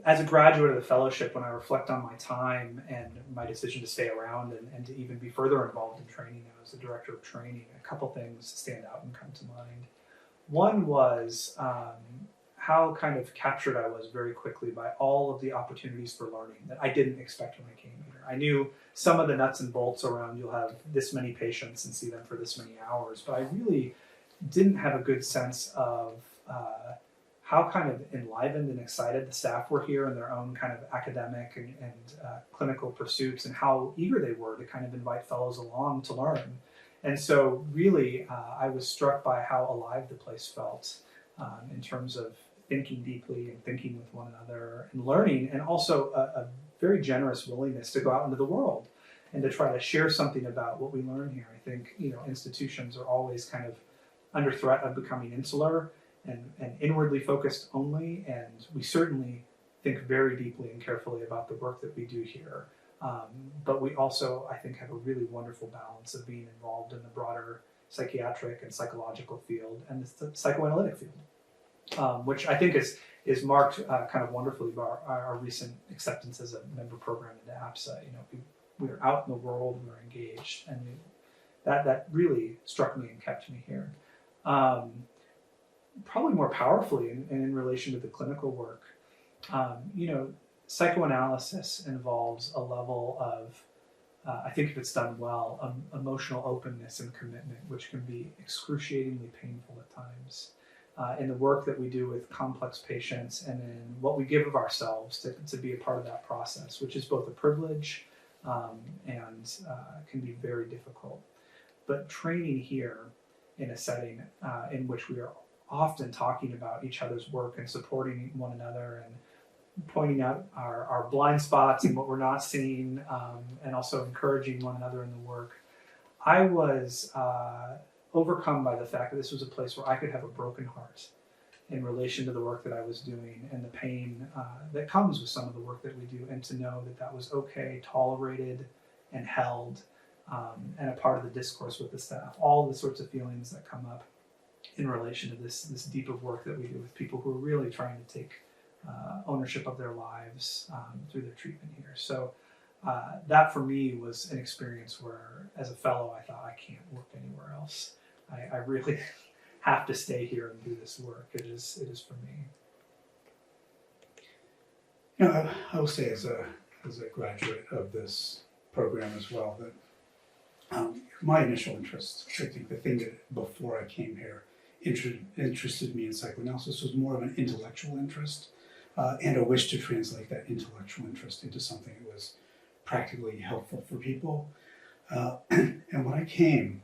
as a graduate of the fellowship, when I reflect on my time and my decision to stay around and to even be further involved in training now as the director of training, a couple things stand out and come to mind. One was how kind of captured I was very quickly by all of the opportunities for learning that I didn't expect when I came here. I knew some of the nuts and bolts around you'll have this many patients and see them for this many hours, but I really didn't have a good sense of how kind of enlivened and excited the staff were here in their own kind of academic and clinical pursuits, and how eager they were to kind of invite fellows along to learn. And so really, I was struck by how alive the place felt in terms of thinking deeply and thinking with one another and learning, and also a very generous willingness to go out into the world and to try to share something about what we learn here. I think, institutions are always kind of under threat of becoming insular and inwardly focused only, and we certainly think very deeply and carefully about the work that we do here. But we also, I think, have a really wonderful balance of being involved in the broader psychiatric and psychological field and the psychoanalytic field, which I think is marked kind of wonderfully by our recent acceptance as a member program into APSA. We're out in the world, we're engaged, and that really struck me and kept me here. Probably more powerfully in relation to the clinical work, psychoanalysis involves a level of, I think if it's done well, emotional openness and commitment, which can be excruciatingly painful at times. In the work that we do with complex patients, and in what we give of ourselves to be a part of that process, which is both a privilege and can be very difficult. But training here in a setting in which we are often talking about each other's work and supporting one another and pointing out our blind spots and what we're not seeing, and also encouraging one another in the work. I was overcome by the fact that this was a place where I could have a broken heart in relation to the work that I was doing and the pain that comes with some of the work that we do, and to know that that was okay, tolerated, and held, and a part of the discourse with the staff. All the sorts of feelings that come up in relation to this deep of work that we do with people who are really trying to take ownership of their lives through their treatment here. So that for me was an experience where, as a fellow, I thought, I can't work anywhere else. I really have to stay here and do this work. It is for me. I will say, as a graduate of this program as well, that my initial interest, I think the thing that before I came here interested me in psychoanalysis was more of an intellectual interest and a wish to translate that intellectual interest into something that was practically helpful for people. And when I came,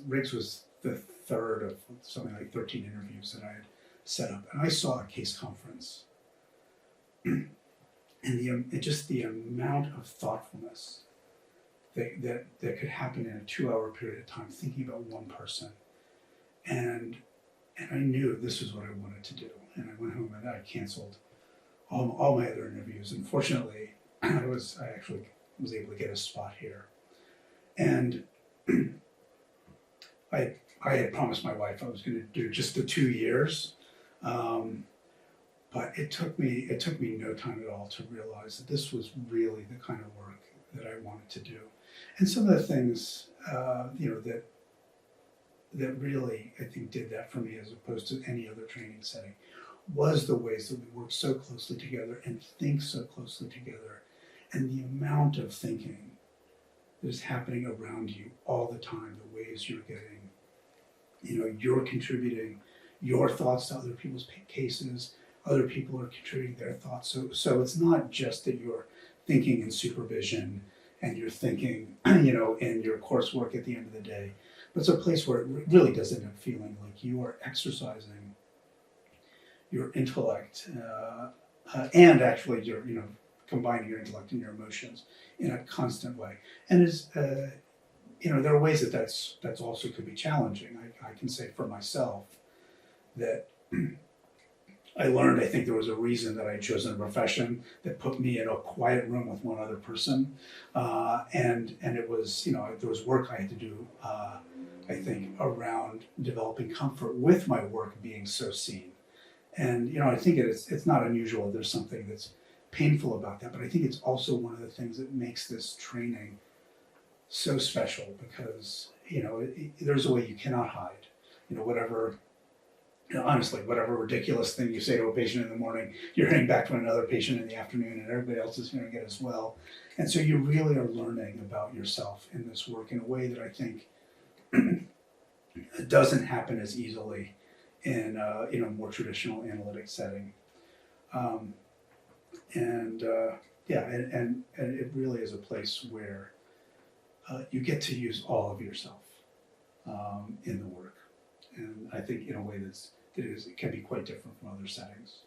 Riggs was the third of something like 13 interviews that I had set up, and I saw a case conference. And just the amount of thoughtfulness that could happen in a 2-hour period of time, thinking about one person. And I knew this was what I wanted to do. And I went home and I canceled all my other interviews. And fortunately, I actually was able to get a spot here. And I had promised my wife I was going to do just the 2 years. But it took me no time at all to realize that this was really the kind of work that I wanted to do. And some of the things, that really, I think, did that for me as opposed to any other training setting was the ways that we work so closely together and think so closely together, and the amount of thinking that is happening around you all the time, the ways you're getting, you're contributing your thoughts to other people's cases, other people are contributing their thoughts. So it's not just that you're thinking in supervision and you're thinking, in your coursework at the end of the day, but it's a place where it really does end up feeling like you are exercising your intellect and actually you're, combining your intellect and your emotions in a constant way. And there are ways that's also could be challenging. I can say for myself that I learned, I think there was a reason that I had chosen a profession that put me in a quiet room with one other person. And it was, there was work I had to do, I think, around developing comfort with my work being so seen. And I think it's not unusual. There's something that's painful about that, but I think it's also one of the things that makes this training so special because there's a way you cannot hide. Whatever. Honestly, whatever ridiculous thing you say to a patient in the morning, you're hearing back from another patient in the afternoon, and everybody else is hearing it as well. And so you really are learning about yourself in this work in a way that I think doesn't happen as easily in a more traditional analytic setting. And it really is a place where you get to use all of yourself in the work, and I think in a way it can be quite different from other settings.